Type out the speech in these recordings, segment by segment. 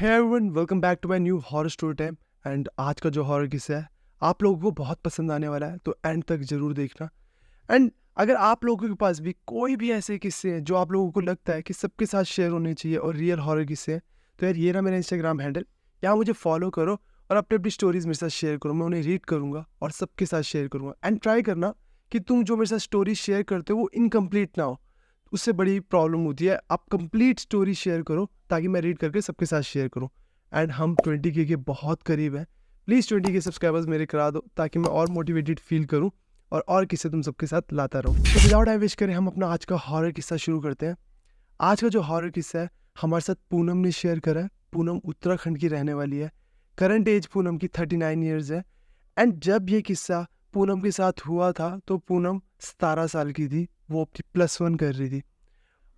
Hey everyone, welcome back to my new horror story time. And आज का जो horror किस्सा है आप लोगों को बहुत पसंद आने वाला है, तो एंड तक जरूर देखना। एंड अगर आप लोगों के पास भी कोई भी ऐसे किस्से हैं जो आप लोगों को लगता है कि सबके साथ शेयर होने चाहिए और रियल हॉरर किस्से हैं, तो यार ये ना मेरा इंस्टाग्राम हैंडल, यहाँ मुझे फॉलो करो और अपनी अपनी स्टोरीज मेरे साथ शेयर करो। मैं उन्हें रीड करूँगा और सबके साथ शेयर करूँगा। एंड ट्राई करना कि तुम जो मेरे साथ स्टोरी शेयर करते हो वो इनकम्प्लीट ना हो। उससे बड़ी प्रॉब्लम होती है। आप कंप्लीट स्टोरी शेयर करो ताकि मैं रीड करके सबके साथ शेयर करूं। एंड हम 20K के बहुत करीब हैं। प्लीज़ 20K सब्सक्राइबर्स मेरे करा दो ताकि मैं और मोटिवेटेड फील करूं और किस्से तुम सबके साथ लाता रहूं। तो विदाउट टाइम वेस्ट करें हम अपना आज का हॉरर किस्सा शुरू करते हैं। आज का जो हॉरर किस्सा है हमारे साथ पूनम ने शेयर करा है। पूनम उत्तराखंड की रहने वाली है। करंट एज पूनम की 39 ईयर्स है। एंड जब ये किस्सा पूनम के साथ हुआ था तो पूनम 17 साल की थी। वो अपनी +1 कर रही थी।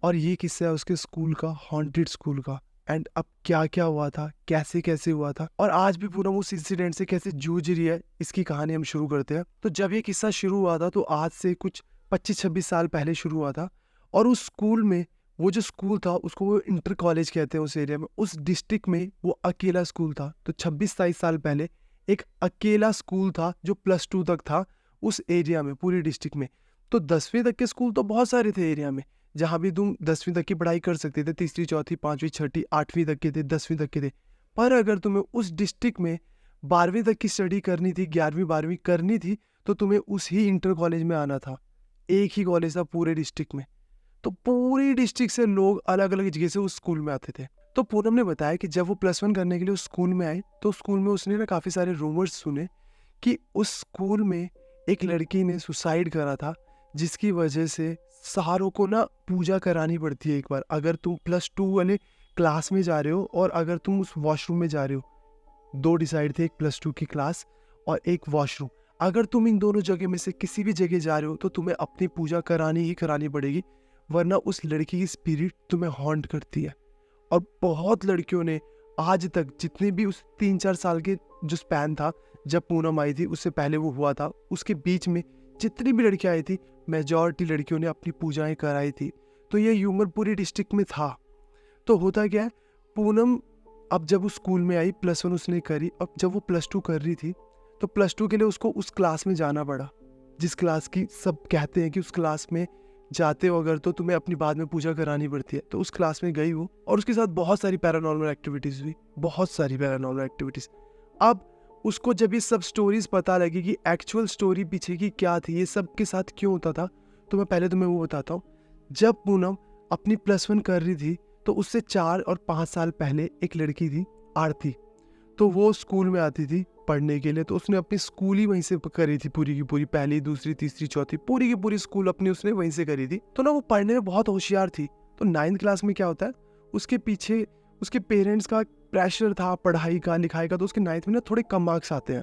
और ये किस्सा है उसके स्कूल का, हॉन्टेड स्कूल का। एंड अब क्या क्या हुआ था, कैसे कैसे हुआ था और आज भी पूनम उस इंसिडेंट से कैसे जूझ रही है, इसकी कहानी हम शुरू करते हैं। तो जब ये किस्सा शुरू हुआ था तो आज से कुछ 25-26 साल पहले शुरू हुआ था। और उस स्कूल में, वो जो स्कूल था उसको वो इंटर कॉलेज कहते हैं उस एरिया में, उस डिस्ट्रिक्ट में वो अकेला स्कूल था। तो 26-27 साल पहले एक अकेला स्कूल था जो +2 तक था उस एरिया में, पूरी डिस्ट्रिक्ट में। तो 10वीं तक के स्कूल तो बहुत सारे थे एरिया में, जहाँ भी तुम 10वीं तक की पढ़ाई कर सकते थे। तीसरी, चौथी, 5वीं, 6ठी, 8वीं तक के थे, 10वीं तक के थे। पर अगर तुम्हें उस डिस्ट्रिक्ट में 12वीं तक की स्टडी करनी थी, 11वीं 12वीं करनी थी, तो तुम्हें उस ही इंटर कॉलेज में आना था। एक ही कॉलेज था पूरे डिस्ट्रिक्ट में। तो पूरी डिस्ट्रिक्ट से लोग अलग अलग जगह से उस स्कूल में आते थे। तो पूनम ने बताया कि जब वो +1 करने के लिए उस स्कूल में आए तो स्कूल में उसने ना काफ़ी सारे रूमर्स सुने कि उस स्कूल में एक लड़की ने सुसाइड करा था, जिसकी वजह से सारों को ना पूजा करानी पड़ती है एक बार। अगर तुम +2 वाले क्लास में जा रहे हो और अगर तुम उस वॉशरूम में जा रहे हो, 2 डिसाइड थे, एक +2 की क्लास और एक वॉशरूम। अगर तुम इन दोनों जगह में से किसी भी जगह जा रहे हो तो तुम्हें अपनी पूजा करानी ही करानी पड़ेगी, वरना उस लड़की की स्पिरिट तुम्हें हॉन्ट करती है। और बहुत लड़कियों ने आज तक, जितने भी उस 3-4 साल के जो स्पैन था जब पूनम आई थी, उससे पहले वो हुआ था, उसके बीच में जितनी भी लड़कियां आई थी, मेजॉरिटी लड़कियों ने अपनी पूजाएं कराई थी। तो ये ह्यूमर पूरी डिस्ट्रिक्ट में था। तो होता क्या है, पूनम अब जब उस स्कूल में आई, +1 उसने करी। अब जब वो +2 कर रही थी तो +2 के लिए उसको उस क्लास में जाना पड़ा, जिस क्लास की सब कहते हैं कि उस क्लास में जाते हो अगर तो तुम्हें अपनी बाद में पूजा करानी पड़ती है। तो उस क्लास में गई वो और उसके साथ बहुत सारी पैरानॉर्मल एक्टिविटीज़ हुई, बहुत सारी पैरानॉर्मल एक्टिविटीज़। अब उसको जब ये सब स्टोरीज पता लगी कि एक्चुअल स्टोरी पीछे की क्या थी, ये सब के साथ क्यों होता था, तो मैं पहले तुम्हें वो बताता हूँ। जब पूनम अपनी +1 कर रही थी तो उससे 4 और 5 साल पहले एक लड़की थी, आरती। तो वो स्कूल में आती थी पढ़ने के लिए। तो उसने अपनी स्कूल ही वहीं से करी थी, पूरी की पूरी, पहली, दूसरी, तीसरी, चौथी, पूरी की पूरी स्कूल अपनी उसने वहीं से करी थी। तो ना वो पढ़ने में बहुत होशियार थी। तो 9th क्लास में क्या होता है, उसके पीछे उसके पेरेंट्स का प्रेशर था पढ़ाई का, लिखाई का। तो उसके 9th में ना थोड़े कम मार्क्स आते हैं।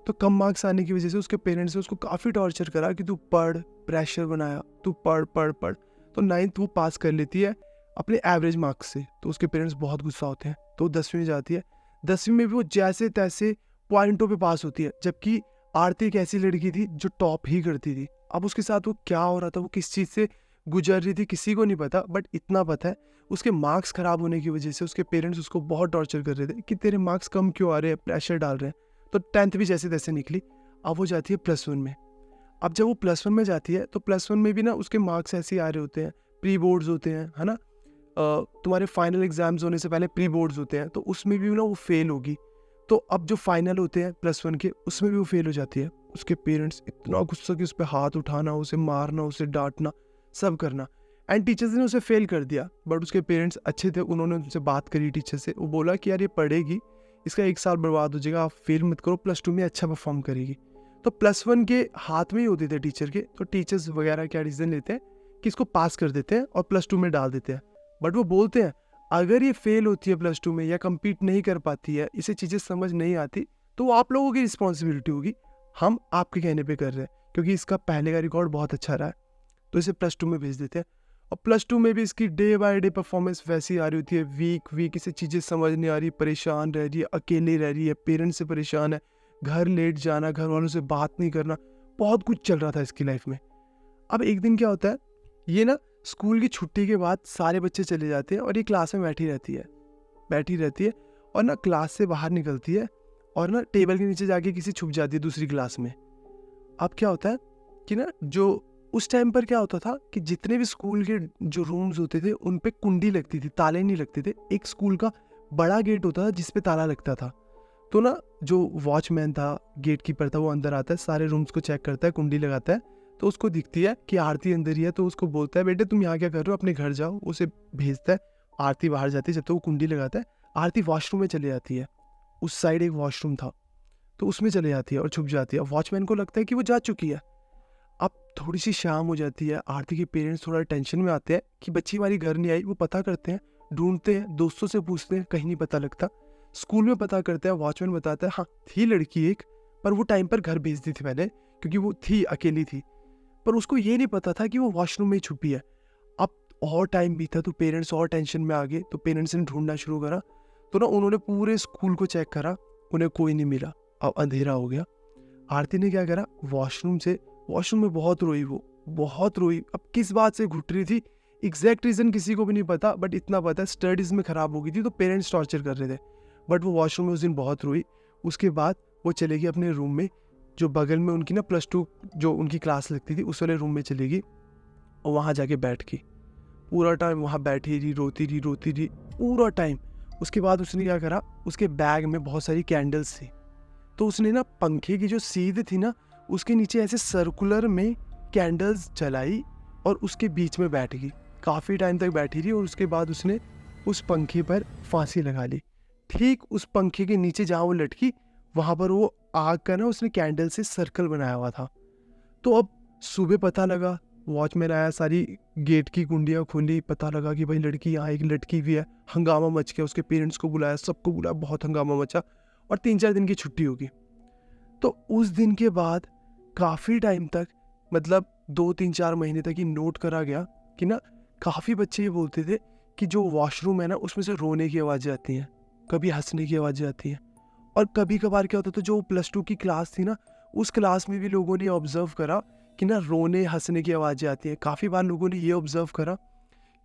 तो कम मार्क्स आने की वजह से उसके पेरेंट्स ने उसको काफ़ी टॉर्चर करा कि तू पढ़, प्रेशर बनाया, तू पढ़ पढ़ पढ़। तो 9th वो पास कर लेती है अपने एवरेज मार्क्स से। तो उसके पेरेंट्स बहुत गुस्सा होते हैं। तो 10वीं में जाती है। 10वीं में भी वो जैसे तैसे पॉइंटों पे पास होती है, जबकि आरती एक ऐसी लड़की थी जो टॉप ही करती थी। अब उसके साथ वो क्या हो रहा था, वो किस चीज़ से गुजर रही थी, किसी को नहीं पता। बट इतना पता है, उसके मार्क्स खराब होने की वजह से उसके पेरेंट्स उसको बहुत टॉर्चर कर रहे थे कि तेरे मार्क्स कम क्यों आ रहे हैं, प्रेशर डाल रहे हैं। तो 10th भी जैसे तैसे निकली। अब वो जाती है +1 में। अब जब वो +1 में जाती है तो +1 में भी ना उसके मार्क्स ऐसे ही आ रहे होते हैं, प्री बोर्ड्स होते हैं, है ना। तुम्हारे फाइनल एग्जाम्स होने से पहले प्री बोर्ड्स होते हैं, तो उसमें भी ना वो फेल होगी। तो अब जो फाइनल होते हैं +1 के, उसमें भी वो फेल हो जाती है। उसके पेरेंट्स इतना गुस्सा कि उस पर हाथ उठाना, उसे मारना, उसे डांटना, सब करना। एंड टीचर्स ने उसे फेल कर दिया। बट उसके पेरेंट्स अच्छे थे, उन्होंने उनसे बात करी टीचर से। वो बोला कि यार ये पढ़ेगी, इसका 1 साल बर्बाद हो जाएगा, आप फेल मत करो, +2 में अच्छा परफॉर्म करेगी। तो +1 के हाथ में ही होते थे टीचर के। तो टीचर्स वगैरह क्या डिसीजन लेते हैं कि इसको पास कर देते हैं और +2 में डाल देते हैं। बट वो बोलते हैं अगर ये फेल होती है +2 में या कम्पीट नहीं कर पाती है, इसे चीज़ें समझ नहीं आती, तो वो आप लोगों की रिस्पॉन्सिबिलिटी होगी। हम आपके कहने पे कर रहे हैं क्योंकि इसका पहले का रिकॉर्ड बहुत अच्छा रहा है। तो इसे +2 में भेज देते हैं। और +2 में भी इसकी डे बाय डे परफॉर्मेंस वैसी आ रही होती है, वीक वीक, इसे चीज़ें समझ नहीं आ रही, परेशान रह रही है, अकेली रह रही है, पेरेंट्स से परेशान है, घर लेट जाना, घर वालों से बात नहीं करना, बहुत कुछ चल रहा था इसकी लाइफ में। अब एक दिन क्या होता है, ये ना स्कूल की छुट्टी के बाद सारे बच्चे चले जाते हैं और ये क्लास में बैठी रहती है और ना क्लास से बाहर निकलती है और ना टेबल के नीचे जाके किसी छुप जाती है दूसरी क्लास में। अब क्या होता है कि ना जो उस टाइम पर क्या होता था कि जितने भी स्कूल के जो रूम्स होते थे उन पे कुंडी लगती थी, ताले नहीं लगते थे। एक स्कूल का बड़ा गेट होता था जिस पे ताला लगता था। तो ना जो वॉचमैन था, गेट कीपर था, वो अंदर आता है, सारे रूम्स को चेक करता है, कुंडी लगाता है। तो उसको दिखती है कि आरती अंदर ही है, तो उसको बोलता है बेटे तुम यहाँ क्या कर रहे हो, अपने घर जाओ। उसे भेजता है। आरती बाहर जाती है, जब तक वो कुंडी लगाता है आरती वॉशरूम में चली जाती है। उस साइड एक वॉशरूम था तो उसमें चले जाती है और छुप जाती है। वॉचमैन को लगता है कि वो जा चुकी है। अब थोड़ी सी शाम हो जाती है, आरती के पेरेंट्स थोड़ा टेंशन में आते हैं कि बच्ची हमारी घर नहीं आई। वो पता करते हैं, ढूंढते हैं, दोस्तों से पूछते हैं, कहीं नहीं पता लगता। स्कूल में पता करते हैं, वॉचमैन बताता है हाँ थी लड़की एक, पर वो टाइम पर घर भेज दी थी मैंने, क्योंकि वो थी, अकेली थी। पर उसको ये नहीं पता था कि वो वॉशरूम में ही छुपी है। अब और टाइम बीता तो पेरेंट्स और टेंशन में आ गए, तो पेरेंट्स ने ढूंढना शुरू करा। तो ना उन्होंने पूरे स्कूल को चेक करा, उन्हें कोई नहीं मिला। अब अंधेरा हो गया। आरती ने क्या करा, वॉशरूम में बहुत रोई, वो बहुत रोई। अब किस बात से घुट रही थी एग्जैक्ट रीजन किसी को भी नहीं पता, बट इतना पता है स्टडीज में खराब हो गई थी तो पेरेंट्स टॉर्चर कर रहे थे। बट वो वॉशरूम में उस दिन बहुत रोई। उसके बाद वो चले गई अपने रूम में, जो बगल में उनकी ना +2 जो उनकी क्लास लगती थी उस वाले रूम में चली गई और वहाँ जाके बैठ गई। पूरा टाइम वहाँ बैठी रही, रोती रही पूरा टाइम। उसके बाद उसने क्या करा, उसके बैग में बहुत सारी कैंडल्स थी, तो उसने ना पंखे की जो सीध थी ना उसके नीचे ऐसे सर्कुलर में कैंडल्स जलाई और उसके बीच में बैठ गई। काफ़ी टाइम तक बैठी रही और उसके बाद उसने उस पंखे पर फांसी लगा ली। ठीक उस पंखे के नीचे जहाँ वो लटकी, वहाँ पर वो आग का ना उसने कैंडल से सर्कल बनाया हुआ था। तो अब सुबह पता लगा, वॉचमैन आया, सारी गेट की कुंडियाँ खोली, पता लगा कि भाई लड़की यहाँ एक लड़की भी है। हंगामा मच गया, उसके पेरेंट्स को बुलाया, सबको बुलाया, बहुत हंगामा मचा और 3-4 दिन की छुट्टी होगी। तो उस दिन के बाद काफ़ी टाइम तक, मतलब 2-3-4 महीने तक ही नोट करा गया कि ना काफ़ी बच्चे ये बोलते थे कि जो वॉशरूम है ना उसमें से रोने की आवाज़ें आती हैं, कभी हंसने की आवाज़ें आती हैं। और कभी कभार क्या होता था, जो +2 की क्लास थी ना उस क्लास में भी लोगों ने ऑब्जर्व करा कि ना रोने हंसने की आवाज़ें आती हैं। काफ़ी बार लोगों ने ये ऑब्जर्व करा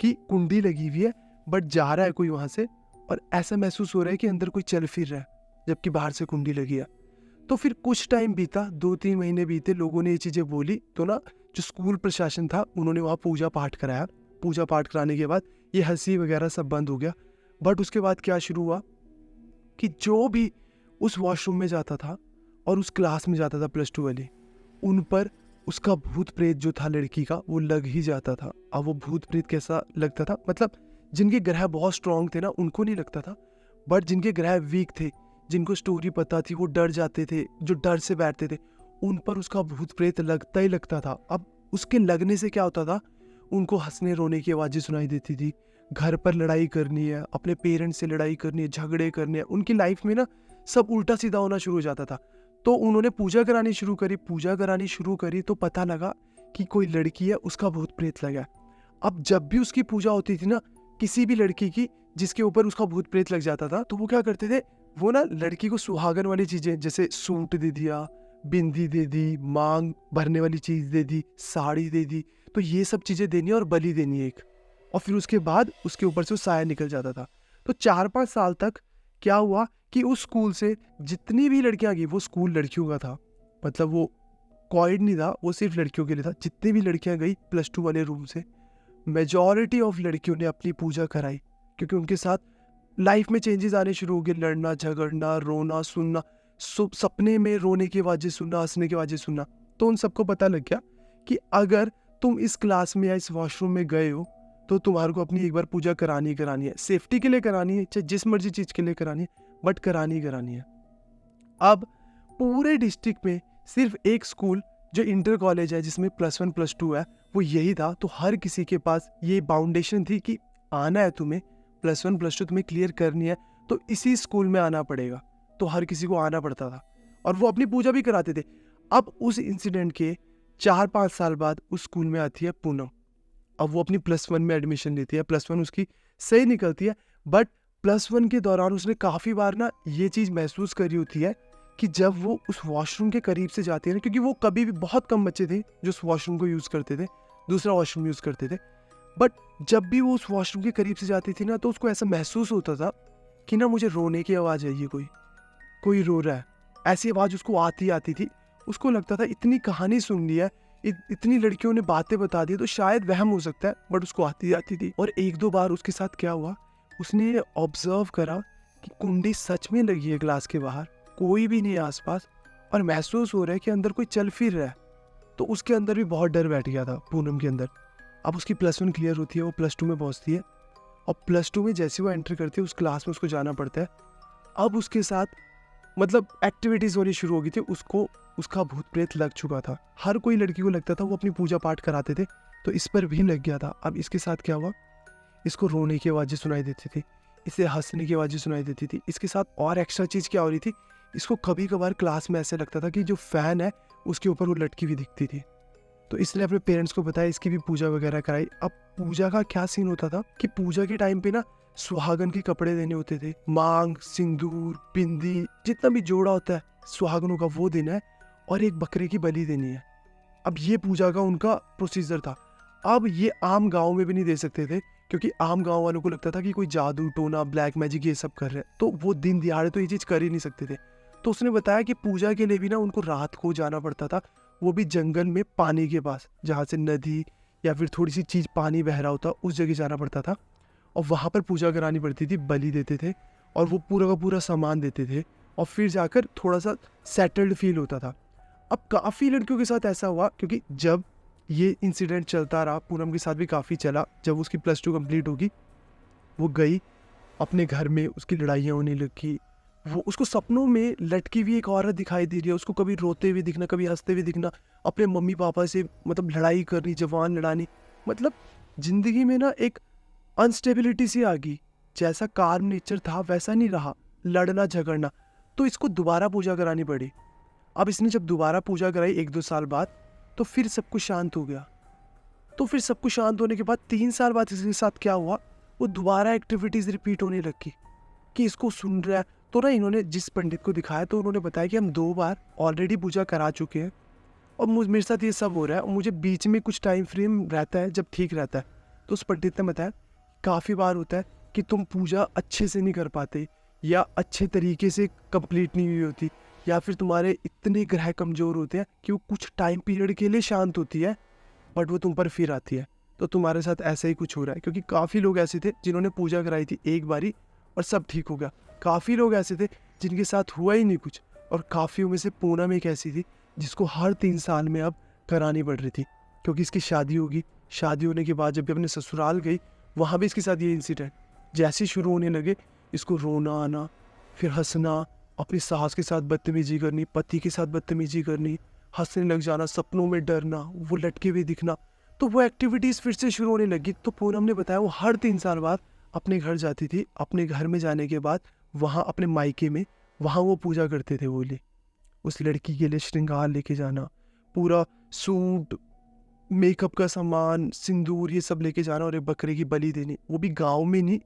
कि कुंडी लगी हुई है बट जा रहा है कोई वहाँ से और ऐसा महसूस हो रहा है कि अंदर कोई चल फिर रहा है, जबकि बाहर से कुंडी लगी है। तो फिर कुछ टाइम बीता, 2-3 महीने बीते, लोगों ने ये चीज़ें बोली, तो ना जो स्कूल प्रशासन था उन्होंने वहाँ पूजा पाठ कराया। पूजा पाठ कराने के बाद ये हंसी वगैरह सब बंद हो गया। बट उसके बाद क्या शुरू हुआ कि जो भी उस वॉशरूम में जाता था और उस क्लास में जाता था +2 वाली, उन पर उसका भूत प्रेत जो था लड़की का वो लग ही जाता था। अब वो भूत प्रेत कैसा लगता था, मतलब जिनके ग्रह बहुत स्ट्रांग थे ना उनको नहीं लगता था, बट जिनके ग्रह वीक थे, जिनको स्टोरी पता थी, वो डर जाते थे, जो डर से बैठते थे, उन पर उसका भूत प्रेत लगता ही लगता था। अब उसके लगने से क्या होता था, उनको हंसने रोने की आवाज़ें सुनाई देती थी, घर पर लड़ाई करनी है, अपने पेरेंट्स से लड़ाई करनी है, झगड़े करने हैं, उनकी लाइफ में ना सब उल्टा सीधा होना शुरू हो जाता था। तो उन्होंने पूजा करानी शुरू करी तो पता लगा कि कोई लड़की है, उसका भूत प्रेत लगा। अब जब भी उसकी पूजा होती थी ना, किसी भी लड़की की जिसके ऊपर उसका भूत प्रेत लग जाता था, तो वो क्या करते थे, वो ना लड़की को सुहागन वाली चीजें जैसे सूट दे दिया, बिंदी दे दी, मांग भरने वाली चीज दे दी, साड़ी दे दी, तो ये सब चीजें देनी और बलि देनी एक, और फिर उसके बाद उसके ऊपर से वो साया निकल जाता था। तो 4-5 साल तक क्या हुआ कि उस स्कूल से जितनी भी लड़कियां गई, वो स्कूल लड़कियों का था, मतलब वो कॉइड नहीं था, वो सिर्फ लड़कियों के लिए था। जितनी भी लड़कियां गई +2 वाले रूम से, मेजॉरिटी ऑफ लड़कियों ने अपनी पूजा कराई, क्योंकि उनके साथ लाइफ में चेंजेस आने शुरू हो गए, लड़ना झगड़ना, रोना सुनना, सपने में रोने की आवाज़ें सुनना, हंसने की आवाज़ें सुनना। तो उन सबको पता लग गया कि अगर तुम इस क्लास में या इस वॉशरूम में गए हो तो तुम्हारे को अपनी एक बार पूजा करानी है, सेफ्टी के लिए करानी है, चाहे जिस मर्जी चीज़ के लिए करानी है, बट करानी है। अब पूरे डिस्ट्रिक्ट में सिर्फ एक स्कूल जो इंटर कॉलेज है जिसमें +1 +2 है, वो यही था। तो हर किसी के पास ये बाउंडेशन थी कि आना है तुम्हें, +1 +2 तुम्हें क्लियर करनी है तो इसी स्कूल में आना पड़ेगा। तो हर किसी को आना पड़ता था और वो अपनी पूजा भी कराते थे। अब उस इंसिडेंट के 4-5 साल बाद उस स्कूल में आती है पूनम। अब वो अपनी +1 में एडमिशन लेती है, +1 उसकी सही निकलती है, बट +1 के दौरान उसने काफ़ी बार ना ये चीज़ महसूस करी होती है कि जब वो उस वॉशरूम के करीब से जाती है ना, क्योंकि वो कभी भी, बहुत कम बच्चे थे जो उस वॉशरूम को यूज़ करते थे, दूसरा वॉशरूम यूज़ करते थे, बट जब भी वो उस वॉशरूम के करीब से जाती थी ना तो उसको ऐसा महसूस होता था कि ना मुझे रोने की आवाज़ है, ये कोई रो रहा है, ऐसी आवाज़ उसको आती थी। उसको लगता था इतनी कहानी सुन ली है, इतनी लड़कियों ने बातें बता दी तो शायद वहम हो सकता है, बट उसको आती थी। और एक दो बार उसके साथ क्या हुआ, उसने ऑब्जर्व करा कि कुंडी सच में लगी है ग्लास के बाहर, कोई भी नहीं है आसपास, और महसूस हो रहा है कि अंदर कोई चल फिर रहा है। तो उसके अंदर भी बहुत डर बैठ गया था पूनम के अंदर। अब उसकी +1 क्लियर होती है, वो +2 में पहुंचती है, और +2 में जैसे वो एंटर करती है उस क्लास में उसको जाना पड़ता है। अब उसके साथ मतलब एक्टिविटीज़ होनी शुरू हो गई थी, उसको उसका भूत प्रेत लग चुका था। हर कोई लड़की को लगता था, वो अपनी पूजा पाठ कराते थे, तो इस पर भी लग गया था। अब इसके साथ क्या हुआ, इसको रोने की आवाज़ें सुनाई देती थी, इसे हंसने की आवाज़ें सुनाई देती थी। इसके साथ और एक्स्ट्रा चीज़ क्या हो रही थी, इसको कभी कभार क्लास में ऐसे लगता था कि जो फ़ैन है उसके ऊपर वो लटकी हुई दिखती थी। तो इसने अपने पेरेंट्स को बताया, इसकी भी पूजा वगैरह कराई। अब पूजा का क्या सीन होता था कि पूजा के टाइम पे ना सुहागन के कपड़े देने होते थे, मांग, सिंदूर, बिंदी, जितना भी जोड़ा होता है सुहागनों का वो देना है, और एक बकरे की बलि देनी है। अब ये पूजा का उनका प्रोसीजर था। अब ये आम गाँव में भी नहीं दे सकते थे, क्योंकि आम गाँव वालों को लगता था कि कोई जादू टोना ब्लैक मैजिक ये सब कर रहे हैं, तो वो दिन दिहाड़े तो ये चीज़ कर ही नहीं सकते थे। तो उसने बताया कि पूजा के लिए भी ना उनको रात को जाना पड़ता था, वो भी जंगल में पानी के पास, जहाँ से नदी या फिर थोड़ी सी चीज़ पानी बह रहा होता उस जगह जाना पड़ता था, और वहाँ पर पूजा करानी पड़ती थी, बलि देते थे और वो पूरा का पूरा सामान देते थे, और फिर जाकर थोड़ा सा सेटल्ड फील होता था। अब काफ़ी लड़कियों के साथ ऐसा हुआ, क्योंकि जब ये इंसिडेंट चलता रहा, पूनम के साथ भी काफ़ी चला। जब उसकी +2 कंप्लीट होगी, वो गई अपने घर में, उसकी लड़ाइयाँ होने लगी। वो उसको सपनों में लटकी हुई एक औरत दिखाई दे रही है, उसको कभी रोते हुए दिखना, कभी हंसते हुए दिखना, अपने मम्मी पापा से मतलब लड़ाई करनी, जवान लड़ानी, मतलब जिंदगी में ना एक अनस्टेबिलिटी सी आ गई। जैसा कार्म नेचर था वैसा नहीं रहा, लड़ना झगड़ना। तो इसको दोबारा पूजा करानी पड़ी। अब इसने जब दोबारा पूजा कराई 1-2 साल बाद, तो फिर सब कुछ शांत हो गया। तो फिर सब कुछ शांत होने के बाद 3 साल बाद इसके साथ क्या हुआ, वो दोबारा एक्टिविटीज़ रिपीट होने लगी कि इसको सुन रहा है। तो ना इन्होंने जिस पंडित को दिखाया, तो उन्होंने बताया कि हम 2 बार ऑलरेडी पूजा करा चुके हैं, और मेरे साथ ये सब हो रहा है, और मुझे बीच में कुछ टाइम फ्रेम रहता है जब ठीक रहता है। तो उस पंडित ने बताया काफ़ी बार होता है कि तुम पूजा अच्छे से नहीं कर पाते, या अच्छे तरीके से कंप्लीट नहीं हुई होती, या फिर तुम्हारे इतने ग्रह कमज़ोर होते हैं कि वो कुछ टाइम पीरियड के लिए शांत होती है, बट वो तुम पर फिर आती है। तो तुम्हारे साथ ऐसा ही कुछ हो रहा है, क्योंकि काफ़ी लोग ऐसे थे जिन्होंने पूजा कराई थी एक बारी और सब ठीक हो गया। काफ़ी लोग ऐसे थे जिनके साथ हुआ ही नहीं कुछ, और काफ़ियों में से पूनम एक ऐसी थी जिसको हर 3 साल में अब करानी पड़ रही थी, क्योंकि इसकी शादी होगी। शादी होने के बाद जब भी अपने ससुराल गई, वहाँ भी इसके साथ ये इंसिडेंट जैसे शुरू होने लगे, इसको रोना आना, फिर हंसना, अपनी सास के साथ बदतमीजी करनी, पति के साथ बदतमीजी करनी, हंसने लग जाना, सपनों में डरना, वो लटके हुए दिखना। तो वो एक्टिविटीज़ फिर से शुरू होने लगी। तो पूनम ने बताया वो हर 3 साल बाद अपने घर जाती थी। अपने घर में जाने के बाद वहाँ अपने मायके में, वहाँ वो पूजा करते थे। बोले उस लड़की के लिए श्रृंगार लेके जाना, पूरा सूट, मेकअप का सामान, सिंदूर, ये सब लेके जाना, और एक बकरे की बलि देनी, वो भी गाँव में नहीं,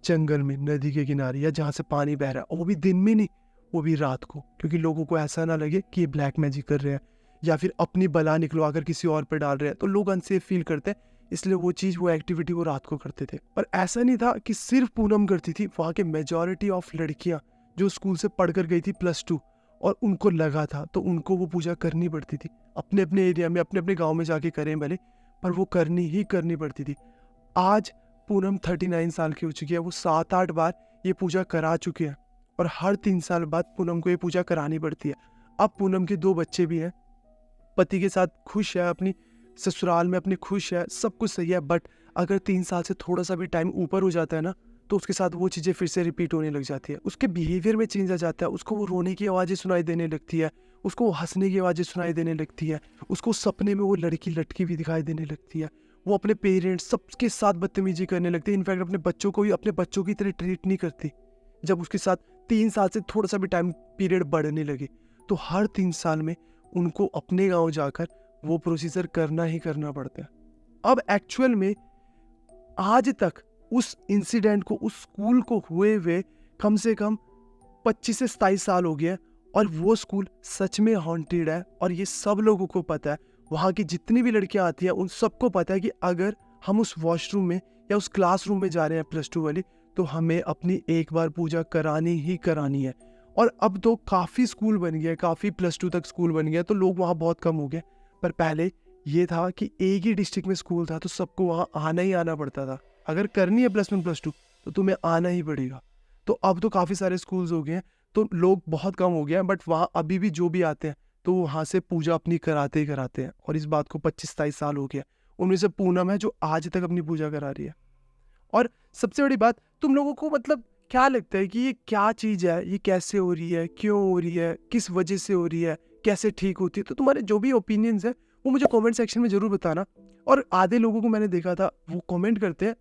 जंगल में, नदी के किनारे, या जहाँ से पानी बह रहा है, और वो भी दिन में नहीं, वो भी रात को, क्योंकि लोगों को ऐसा ना लगे कि ये ब्लैक मैजिक कर रहे हैं, या फिर अपनी बला निकलवा कर किसी और पे डाल रहे हैं, तो लोग अनसेफ फील करते हैं। इसलिए वो चीज़, वो एक्टिविटी वो रात को करते थे। पर ऐसा नहीं था कि सिर्फ पूनम करती थी, वहाँ के मेजॉरिटी ऑफ लड़कियाँ जो स्कूल से पढ़कर गई थी +2, और उनको लगा था, तो उनको वो पूजा करनी पड़ती थी। अपने अपने एरिया में, अपने अपने गाँव में जाके करें भले, पर वो करनी ही करनी पड़ती थी। आज पूनम 39 साल की हो चुकी है, वो 7-8 बार ये पूजा करा चुके हैं, और हर 3 साल बाद पूनम को ये पूजा करानी पड़ती है। अब पूनम के 2 बच्चे भी हैं, पति के साथ खुश है, अपनी ससुराल में अपने खुश है, सब कुछ सही है, बट अगर 3 साल से थोड़ा सा भी टाइम ऊपर हो जाता है ना, तो उसके साथ वो चीज़ें फिर से रिपीट होने लग जाती है। उसके बिहेवियर में चेंज आ जाता है, उसको वो रोने की आवाज़ें सुनाई देने लगती है, उसको वो हंसने की आवाज़ें सुनाई देने लगती है, उसको सपने में वो लड़की लटकी हुई दिखाई देने लगती है, वो अपने पेरेंट्स सबके साथ बदतमीजी करने लगती है। इनफैक्ट अपने बच्चों को भी अपने बच्चों की तरह ट्रीट नहीं करती। जब उसके साथ 3 साल से थोड़ा सा भी टाइम पीरियड बढ़ने लगे, तो हर 3 साल में उनको अपने गांव जाकर वो प्रोसीजर करना ही करना पड़ता है। अब एक्चुअल में आज तक उस इंसिडेंट को, उस स्कूल को हुए हुए कम से कम 25 से 27 साल हो गया, और वो स्कूल सच में हॉन्टेड है, और ये सब लोगों को पता है। वहाँ की जितनी भी लड़कियाँ आती हैं उन सबको पता है कि अगर हम उस वॉशरूम में या उस क्लासरूम में जा रहे हैं +2 वाली, तो हमें अपनी एक बार पूजा करानी ही करानी है। और अब तो काफ़ी स्कूल बन गए, काफ़ी +2 तक स्कूल बन गया, तो लोग वहाँ बहुत कम हो गए। पर पहले ये था कि एक ही डिस्ट्रिक्ट में स्कूल था, तो सबको वहाँ आना ही आना पड़ता था। अगर करनी है +1 +2 तो तुम्हें आना ही पड़ेगा। तो अब तो काफ़ी सारे स्कूल्स हो गए हैं, तो लोग बहुत कम हो गए हैं, बट वहाँ अभी भी जो भी आते हैं तो वहाँ से पूजा अपनी कराते ही कराते हैं। और इस बात को 25-27 साल हो गया। उनमें से पूनम है जो आज तक अपनी पूजा करा रही है। और सबसे बड़ी बात, तुम लोगों को मतलब क्या लगता है कि ये क्या चीज़ है, ये कैसे हो रही है, क्यों हो रही है, किस वजह से हो रही है, कैसे ठीक होती है? तो तुम्हारे जो भी ओपिनियंस है वो मुझे कमेंट सेक्शन में ज़रूर बताना। और आधे लोगों को मैंने देखा था वो कमेंट करते हैं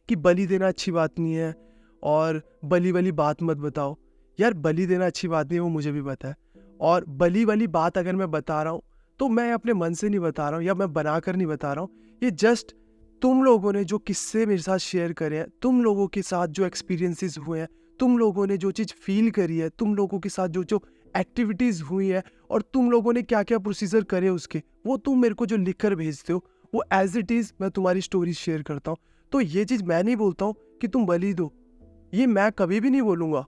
कि बलि देना अच्छी बात नहीं है और बलि वाली बात मत बताओ। यार बलि देना अच्छी बात नहीं है, वो मुझे भी पता है। और बलि वाली बात अगर मैं बता रहा हूँ तो मैं अपने मन से नहीं बता रहा हूँ या मैं बनाकर नहीं बता रहा हूँ। ये जस्ट तुम लोगों ने जो किस्से मेरे साथ शेयर करे हैं, तुम लोगों के साथ जो एक्सपीरियंसेस हुए हैं, तुम लोगों ने जो चीज़ फील करी है, तुम लोगों के साथ जो जो एक्टिविटीज़ हुई है और तुम लोगों ने क्या क्या प्रोसीजर करे उसके, वो तुम मेरे को जो लिख कर भेजते हो, वो एज इट इज़ मैं तुम्हारी स्टोरी शेयर करता हूँ। तो ये चीज़ मैं नहीं बोलता हूँ कि तुम बलि दो, ये मैं कभी भी नहीं बोलूँगा।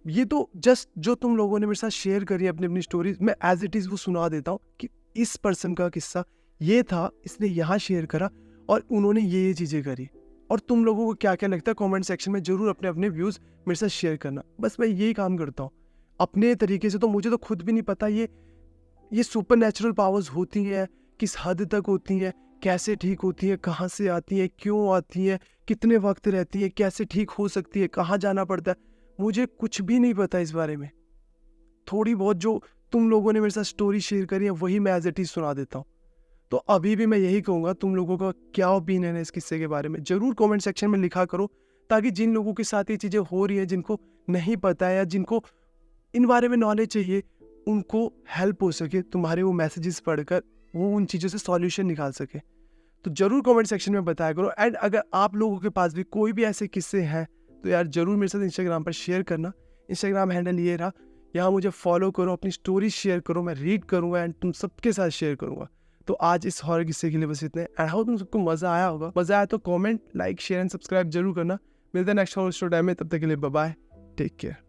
ये तो जस्ट जो तुम लोगों ने मेरे साथ शेयर करी है अपनी अपनी स्टोरीज, मैं एज इट इज़ वो सुना देता हूँ कि इस पर्सन का किस्सा ये था, इसने यहाँ शेयर करा और उन्होंने ये चीज़ें करी। और तुम लोगों को क्या क्या लगता है कमेंट सेक्शन में ज़रूर अपने अपने व्यूज़ मेरे साथ शेयर करना। बस मैं यही काम करता हूँ अपने तरीके से। तो मुझे तो खुद भी नहीं पता ये सुपर नेचुरल पावर्स होती हैं, किस हद तक होती हैं, कैसे ठीक होती हैं, कहाँ से आती हैं, क्यों आती हैं, कितने वक्त रहती हैं, कैसे ठीक हो सकती है, कहाँ जाना पड़ता है, मुझे कुछ भी नहीं पता इस बारे में। थोड़ी बहुत जो तुम लोगों ने मेरे साथ स्टोरी शेयर करी है वही मैं एज इट इज़ सुना देता हूँ। तो अभी भी मैं यही कहूँगा, तुम लोगों का क्या ओपिनियन है इस किस्से के बारे में ज़रूर कमेंट सेक्शन में लिखा करो, ताकि जिन लोगों के साथ ये चीज़ें हो रही हैं, जिनको नहीं पता है या जिनको इन बारे में नॉलेज चाहिए, उनको हेल्प हो सके। तुम्हारे वो मैसेजेस पढ़कर वो उन चीज़ों से सॉल्यूशन निकाल सके। तो ज़रूर कमेंट सेक्शन में बताया करो। एंड अगर आप लोगों के पास भी कोई भी ऐसे किस्से हैं तो यार ज़रूर मेरे साथ इंस्टाग्राम पर शेयर करना। इंस्टाग्राम हैंडल ये रहा, यहाँ मुझे फॉलो करो, अपनी स्टोरी शेयर करो, मैं रीड करूँगा एंड तुम सबके साथ शेयर करूँगा। तो आज इस हॉरर किस्से के लिए बस इतने। एंड हाउ तुम सबको मज़ा आया होगा। मज़ा आया तो comment, like, share and subscribe जरूर करना। मिलते हैं नेक्स्ट हॉरर स्टोरी टाइम में, तब तक के लिए बाय बाय, टेक केयर।